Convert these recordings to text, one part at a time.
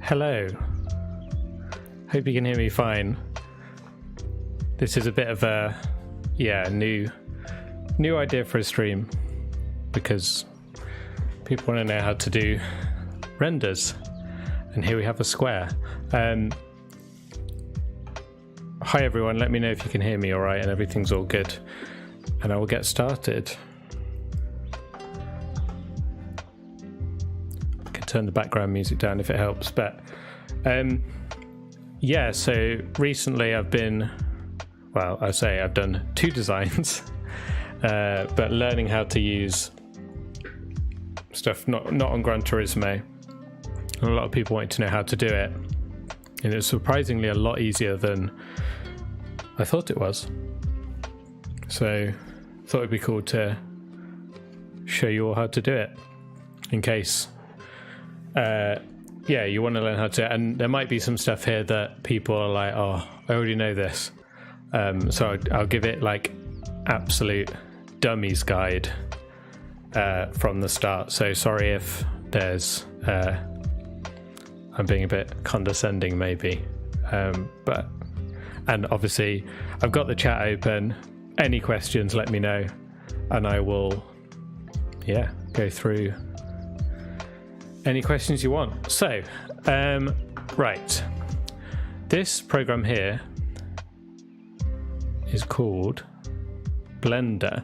Hello. Hope you can hear me fine. This is a bit of a new idea for a stream because people want to know how to do renders, and here we have a square. Hi everyone, let me know if you can hear me all right and everything's all good, and I will get started. I can turn the background music down if it helps, but so recently I've done 2 designs, but learning how to use stuff not on Gran Turismo. And a lot of people wanted to know how to do it, and it's surprisingly a lot easier than I thought it was. So I thought it'd be cool to show you all how to do it in case you want to learn how to. And there might be some stuff here that people are like, oh, I already know this. So I'll give it like absolute dummies guide from the start. So sorry if there's I'm being a bit condescending maybe, but obviously I've got the chat open. Any questions, let me know, and I will go through any questions you want. So right, this program here is called Blender,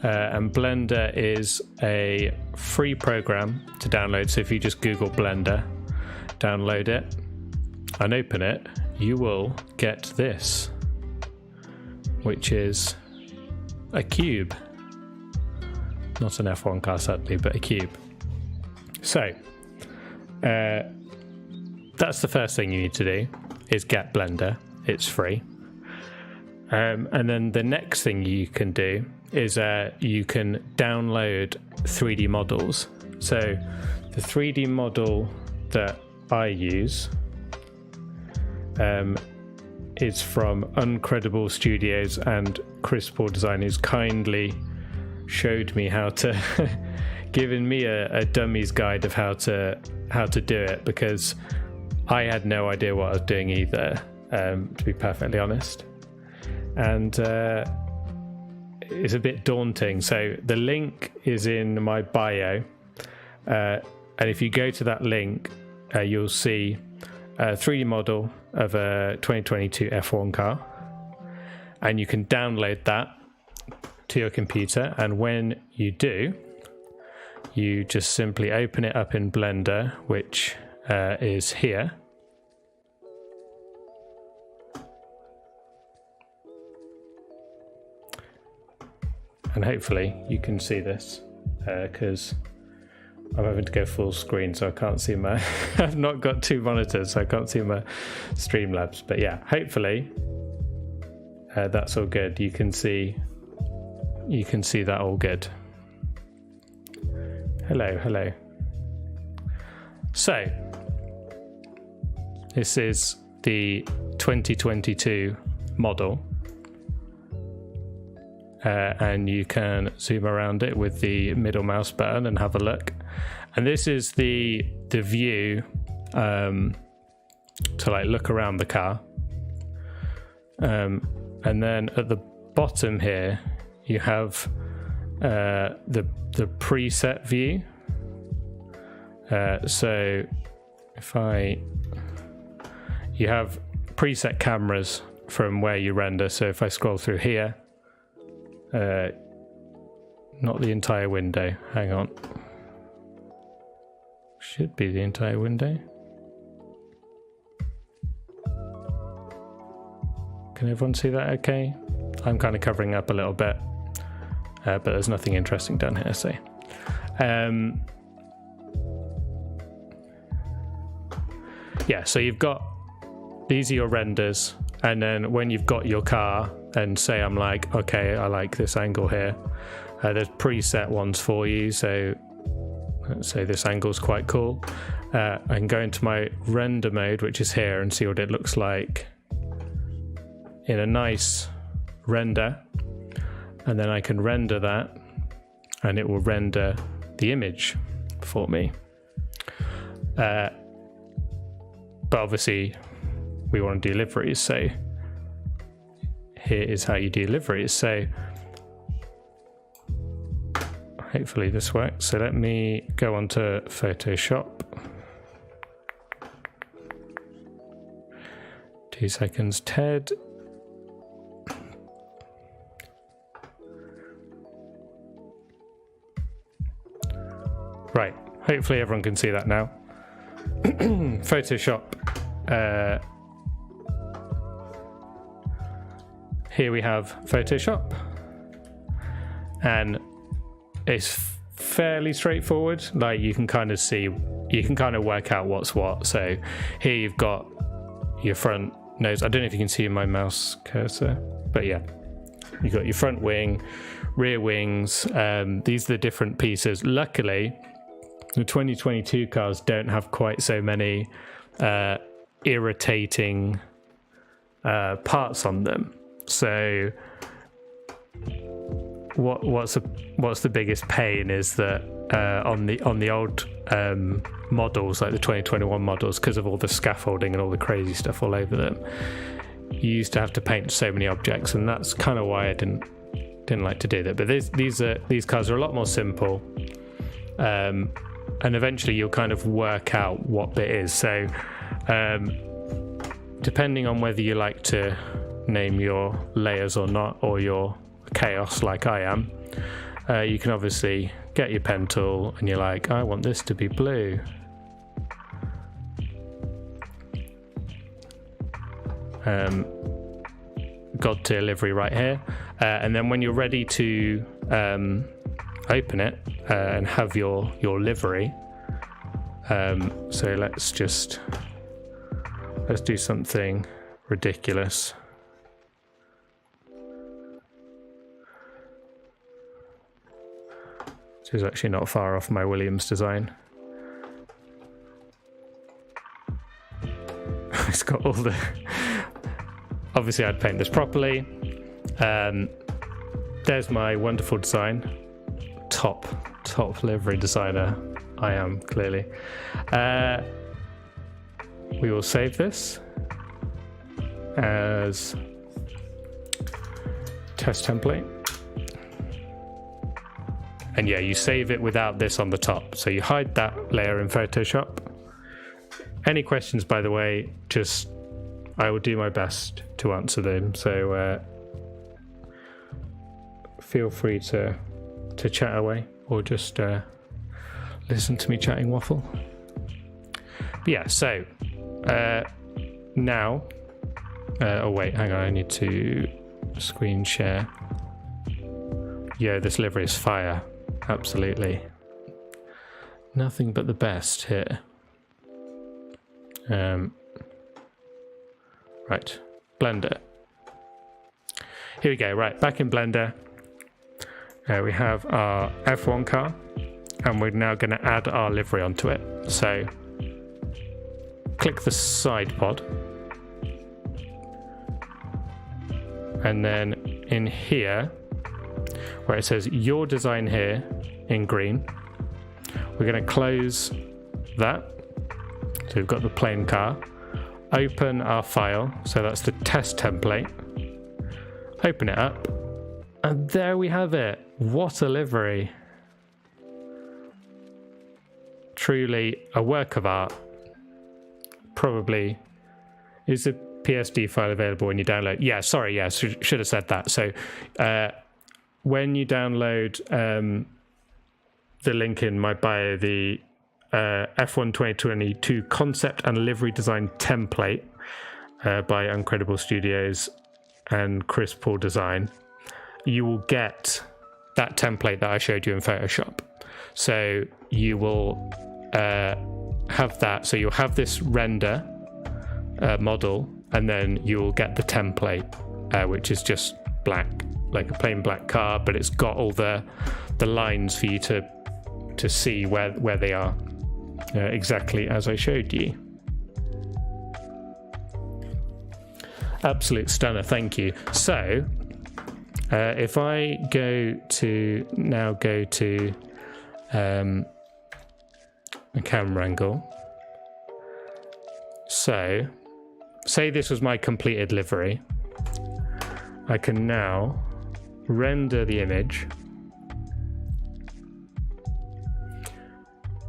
and Blender is a free program to download. So if you just Google Blender, download it and open it, you will get this, which is a cube. Not an F1 car sadly, but a cube. So that's the first thing you need to do, is get Blender. It's free. And then the next thing you can do is you can download 3D models. So the 3D model that I use is from Unkredible Studios, and Chris Paul Design, who's kindly showed me how to given me a dummies guide of how to do it, because I had no idea what I was doing either, to be perfectly honest. And it's a bit daunting. So the link is in my bio, and if you go to that link, you'll see a 3D model of a 2022 F1 car, and you can download that to your computer. And when you do, you just simply open it up in Blender, which is here. And hopefully you can see this, because I'm having to go full screen, so I can't see my I've not got 2 monitors, so I can't see my Streamlabs. But yeah, hopefully that's all good. You can see that all good. Hello. So this is the 2022 model, and you can zoom around it with the middle mouse button and have a look. And this is the view to like look around the car, and then at the bottom here you have the preset view. So you have preset cameras from where you render. So if I scroll through here, not the entire window, hang on, should be the entire window. Can everyone see that okay? I'm kind of covering up a little bit, but there's nothing interesting down here, so so you've got, these are your renders, and then when you've got your car, and say I'm like, okay, I like this angle here, there's preset ones for you. So let's say this angle's quite cool. I can go into my render mode, which is here, and see what it looks like in a nice render, and then I can render that, and it will render the image for me. but obviously we want to do liveries, so here is how you do liveries. So hopefully this works. So let me go on to Photoshop. 2 seconds, Ted. Right, hopefully everyone can see that now. Photoshop. Here we have Photoshop, and it's fairly straightforward. Like you can kind of see, you can kind of work out what's what. So here you've got your front nose. I don't know if you can see my mouse cursor, but yeah, you've got your front wing, rear wings. These are the different pieces. Luckily, the 2022 cars don't have quite so many irritating parts on them. So what's the biggest pain is that on the old models, like the 2021 models, because of all the scaffolding and all the crazy stuff all over them, you used to have to paint so many objects, and that's kind of why I didn't like to do that. But these cars are a lot more simple, and eventually you'll kind of work out what bit is. So depending on whether you like to name your layers or not, or your chaos like I am, you can obviously get your pen tool and you're like, I want this to be blue. God tier livery right here, and then when you're ready to open it and have your livery, so let's do something ridiculous. This is actually not far off my Williams design. It's got all the... Obviously I'd paint this properly. There's my wonderful design. Top livery designer I am, clearly. We will save this as test template. And yeah, you save it without this on the top. So you hide that layer in Photoshop. Any questions, by the way, I will do my best to answer them. So feel free to chat away, or just listen to me chatting waffle. But yeah, so now, oh wait, hang on, I need to screen share. Yeah, this livery is fire. Absolutely. Nothing but the best here. Right, Blender. Here we go, right, back in Blender. We have our F1 car, and we're now going to add our livery onto it. So, click the side pod. And then in here, where it says your design here in green, we're going to close that. So we've got the plain car. Open our file, so that's the test template. Open it up, and there we have it. What a livery. Truly a work of art. Probably. Is the PSD file available when you download? Yeah, sorry, yeah, should have said that. So when you download the link in my bio, the F1 2022 concept and livery design template by Unkredible Studios and Chris Paul Design, you will get that template that I showed you in Photoshop. So you will have that. So you'll have this render model, and then you will get the template, which is just black, like a plain black car, but it's got all the lines for you to see where they are, exactly as I showed you. Absolute stunner, thank you. So if I go to a camera angle, So, say this was my completed livery. I can now render the image.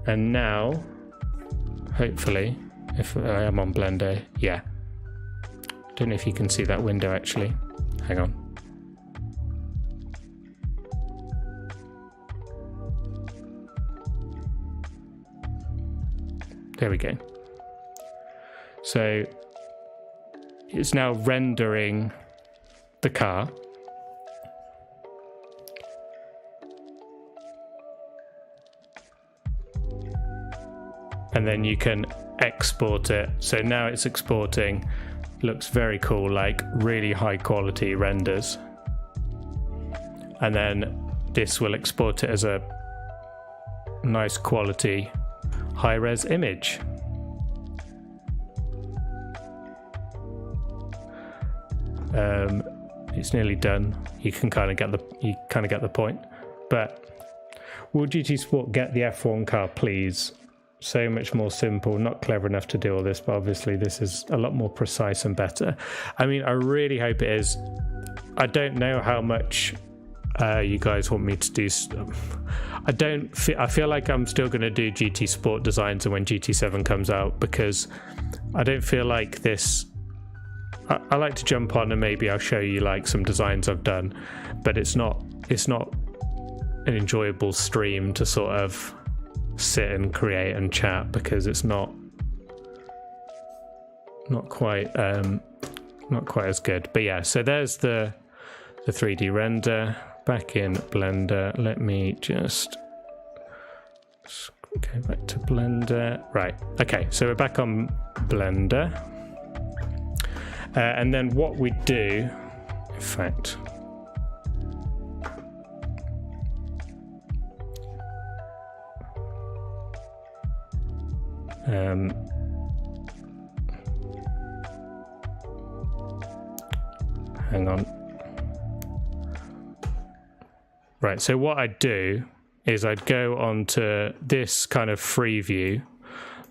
And now, hopefully, if I am on Blender, yeah. Don't know if you can see that window actually. Hang on. There we go. So it's now rendering the car. And then you can export it. So now it's exporting. Looks very cool, like really high quality renders. And then this will export it as a nice quality high-res image. It's nearly done. You can kind of get the point. But will GT Sport get the F1 car, please? So much more simple. Not clever enough to do all this, but obviously this is a lot more precise and better. I mean, I really hope it is. I don't know how much you guys want me to do. I feel like I'm still going to do GT Sport designs and when GT7 comes out, because I don't feel like this. I like to jump on and maybe I'll show you like some designs I've done, but it's not an enjoyable stream to sort of sit and create and chat, because it's not quite as good. But yeah, so there's the 3D render back in Blender. Let me just go back to Blender. Right, okay, so we're back on Blender. And then what we do, in fact, hang on. Right, so what I'd do is I'd go onto this kind of free view,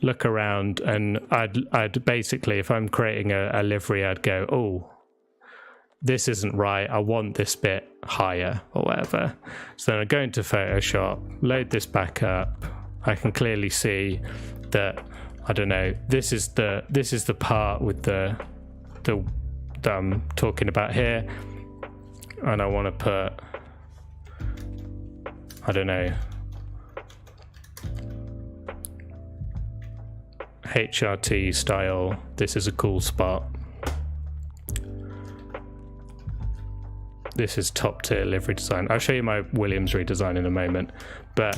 look around, and I'd basically, if I'm creating a livery, I'd go, oh, this isn't right, I want this bit higher or whatever. So then I go into Photoshop, load this back up. I can clearly see that, I don't know, this is the part with the that I'm talking about here, and I want to put, I don't know, HRT style. This is a cool spot. This is top tier livery design. I'll show you my Williams redesign in a moment, but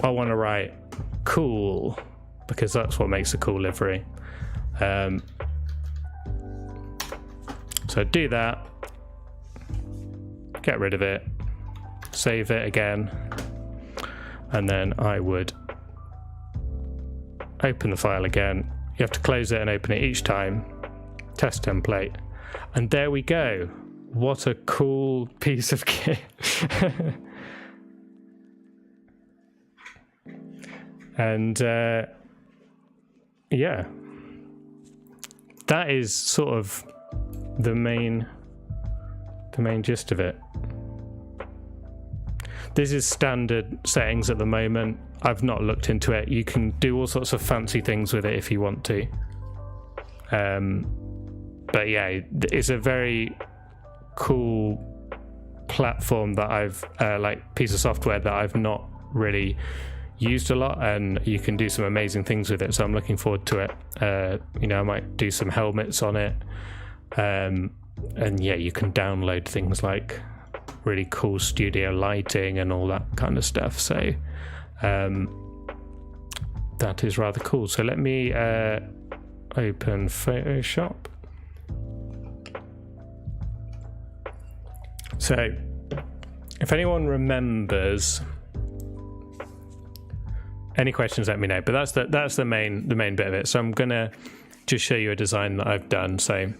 I want to write cool because that's what makes a cool livery. So do that, get rid of it, save it again, and then I would open the file again. You have to close it and open it each time. Test template, and there we go. What a cool piece of kit. And yeah, that is sort of the main gist of it. This is standard settings at the moment. I've not looked into it. You can do all sorts of fancy things with it if you want to. But yeah, it's a very cool platform that I've like piece of software that I've not really used a lot, and you can do some amazing things with it, so I'm looking forward to it. You know, I might do some helmets on it, and yeah, you can download things like really cool studio lighting and all that kind of stuff, so that is rather cool. So let me open Photoshop. So if anyone remembers, any questions, let me know. But that's the main bit of it. So I'm gonna just show you a design that I've done. So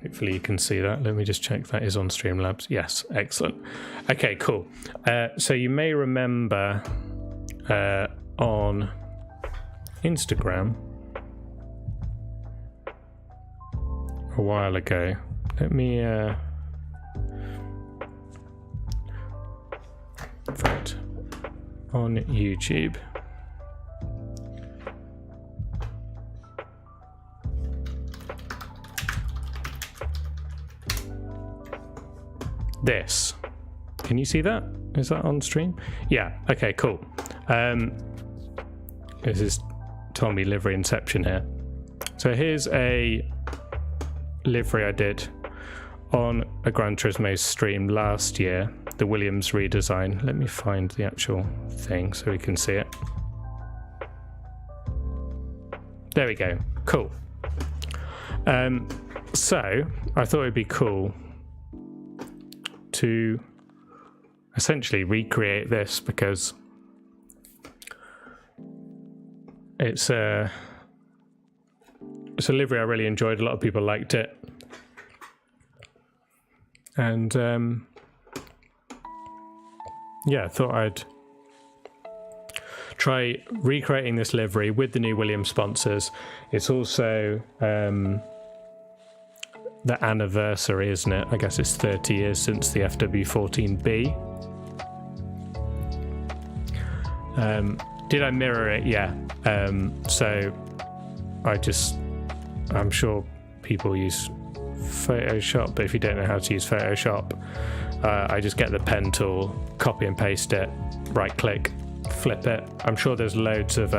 hopefully you can see that. Let me just check that is on Streamlabs. Yes, excellent. Okay, cool. So you may remember on Instagram, a while ago. Let me right, on YouTube. This. Can you see that? Is that on stream? Yeah. Okay, cool. This is Tommy Livery Inception here. So here's a livery I did on a Gran Turismo stream last year, the Williams redesign. Let me find the actual thing so we can see it. There we go. Cool. So I thought it'd be cool to essentially recreate this because it's a livery I really enjoyed. A lot of people liked it, and yeah, I thought I'd try recreating this livery with the new Williams sponsors. It's also the anniversary, isn't it? I guess it's 30 years since the FW44B. Did I mirror it? Yeah. So I'm sure people use Photoshop, but if you don't know how to use Photoshop, I just get the pen tool, copy and paste it, right click, flip it. I'm sure there's loads of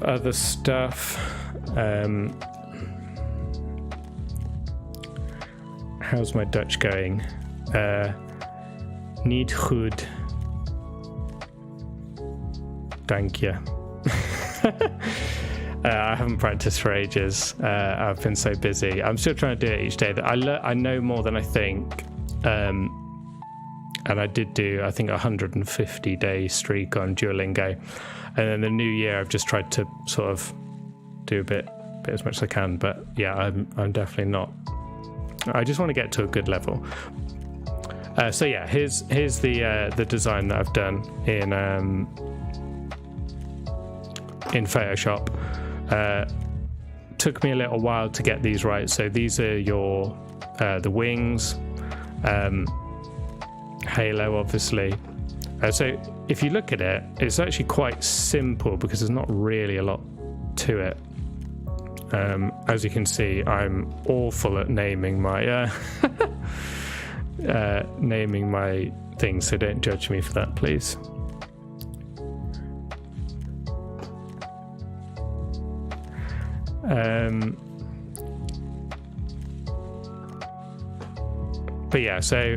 other stuff. How's my Dutch going? Niet goed. Thank you. I haven't practiced for ages. I've been so busy. I'm still trying to do it each day. I know more than I think. And I did do, I think, a 150-day streak on Duolingo. And then the new year, I've just tried to sort of do a bit as much as I can. But yeah, I'm definitely not. I just want to get to a good level. So yeah, here's the design that I've done in Photoshop. Took me a little while to get these right. So these are your the wings, halo, obviously. So if you look at it, it's actually quite simple because there's not really a lot to it. As you can see, I'm awful at naming my naming my things, so don't judge me for that, please. But yeah, so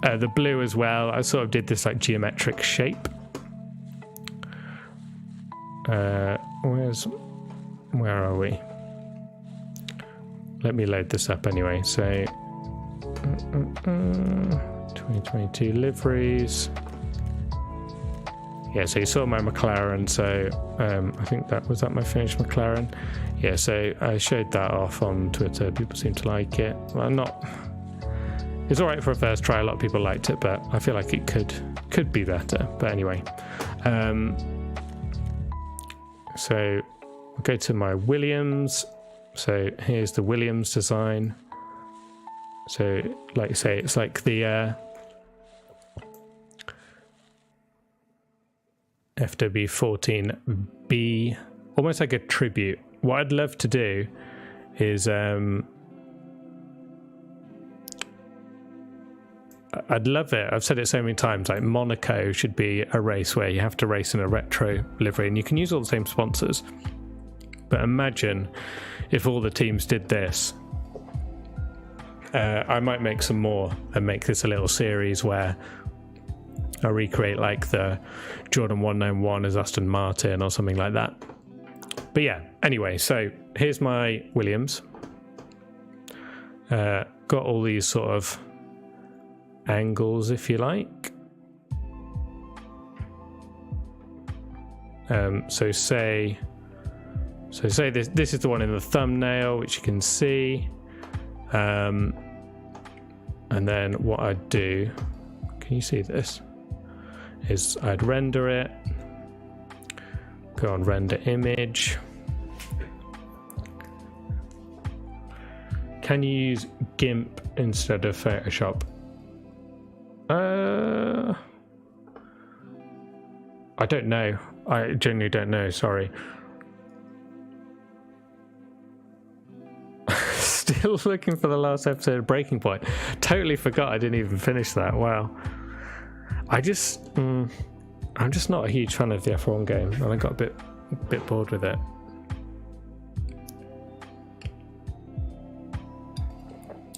the blue as well, I sort of did this like geometric shape. Where are we? Let me load this up anyway. So 2022 liveries. Yeah, so you saw my McLaren, so I think that was my finished McLaren. Yeah, so I showed that off on Twitter. People seem to like it. Well, it's all right for a first try. A lot of people liked it, but I feel like it could be better. But anyway, so I'll go to my Williams. So here's the Williams design. So like I say, it's like the FW14B, almost like a tribute. What I'd love to do is I'd love it. I've said it so many times, like Monaco should be a race where you have to race in a retro livery and you can use all the same sponsors. But imagine if all the teams did this. I might make some more and make this a little series where I recreate like the Jordan 191 as Aston Martin or something like that. But yeah, anyway, so here's my Williams. Got all these sort of angles, if you like. So say this is the one in the thumbnail, which you can see. And then what I'd do, can you see this? Is I'd render it, go on render image, Can you use GIMP instead of Photoshop? I don't know. I genuinely don't know, sorry. Still looking for the last episode of Breaking Point. Totally forgot I didn't even finish that. Wow. I'm just not a huge fan of the F1 game, and I got a bit bored with it.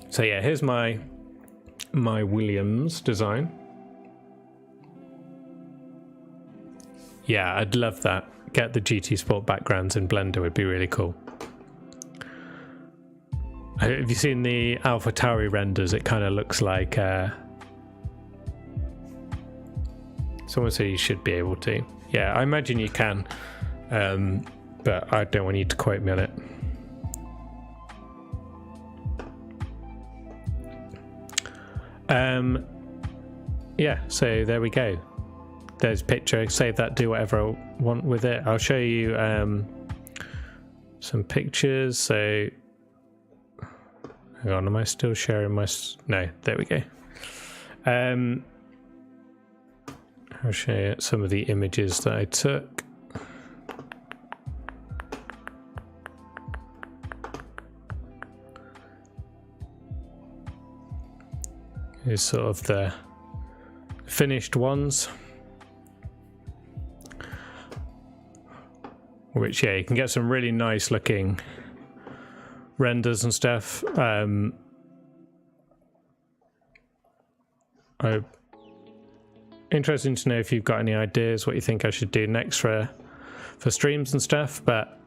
So yeah, here's my Williams design. Yeah, I'd love that. Get the GT Sport backgrounds in Blender would be really cool. Have you seen the AlphaTauri renders? It kind of looks like someone said you should be able to. Yeah, I imagine you can, but I don't want you to quote me on it. Yeah, so there we go. There's a picture. Save that, do whatever I want with it. I'll show you some pictures. So hang on, am I still sharing my... No, there we go. I'll show you some of the images that I took. Here's sort of the finished ones. Which, yeah, you can get some really nice looking renders and stuff. Interesting to know if you've got any ideas what you think I should do next for streams and stuff. But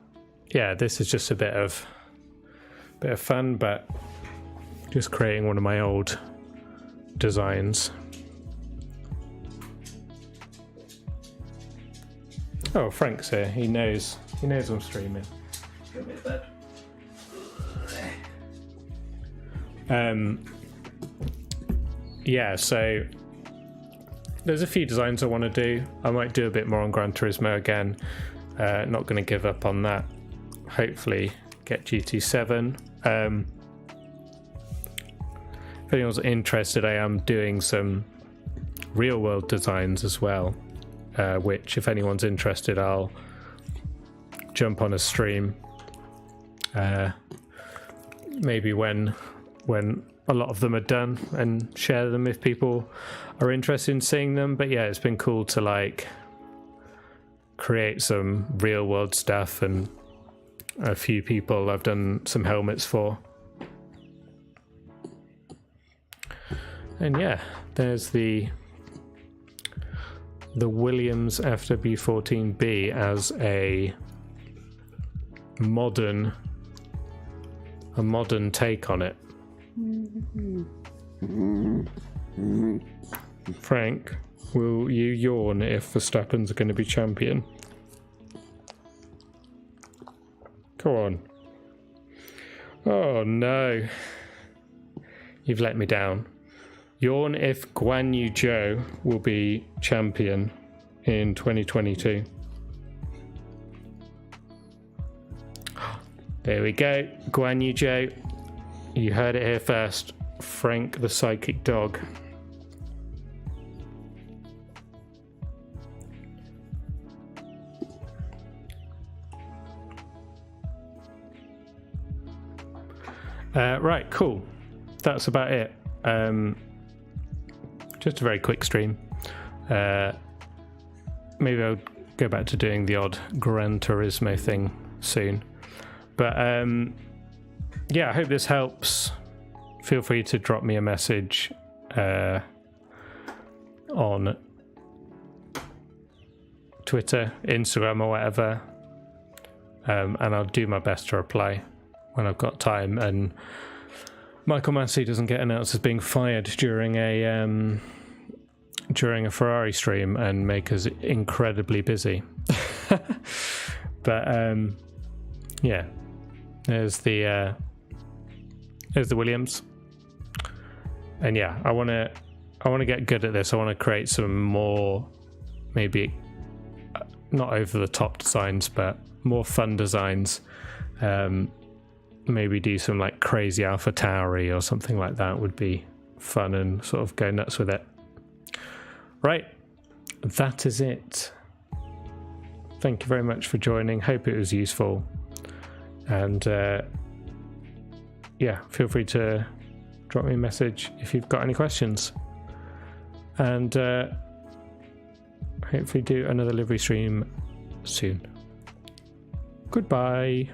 yeah, this is just a bit of fun, but just creating one of my old designs. Oh, Frank's here. He knows I'm streaming. Go to bed. Yeah, so there's a few designs I want to do. I might do a bit more on Gran Turismo again. Not going to give up on that. Hopefully get GT7. If anyone's interested, I am doing some real world designs as well, which if anyone's interested, I'll jump on a stream maybe when a lot of them are done and share them if people are interested in seeing them. But yeah, it's been cool to like create some real world stuff, and a few people I've done some helmets for. And yeah, there's the Williams FW44 as a modern take on it. Frank, will you yawn if Verstappen's going to be champion? Go on. Oh no. You've let me down. Yawn if Guan Yu Zhou will be champion in 2022. There we go. Guan Yu Zhou. You heard it here first. Frank the Psychic Dog. Right, cool. That's about it. Just a very quick stream. Maybe I'll go back to doing the odd Gran Turismo thing soon. But yeah, I hope this helps. Feel free to drop me a message on Twitter, Instagram, or whatever, and I'll do my best to reply when I've got time. And Michael Massey doesn't get announced as being fired during a Ferrari stream and make us incredibly busy. But yeah, there's the Williams, and yeah, I want to get good at this. I want to create some more, maybe not over the top designs, but more fun designs. maybe do some like crazy Alpha Tauri or something like that would be fun, and sort of go nuts with it. Right, that is it. Thank you very much for joining. Hope it was useful. And yeah, feel free to drop me a message if you've got any questions. And hopefully do another livery stream soon. Goodbye.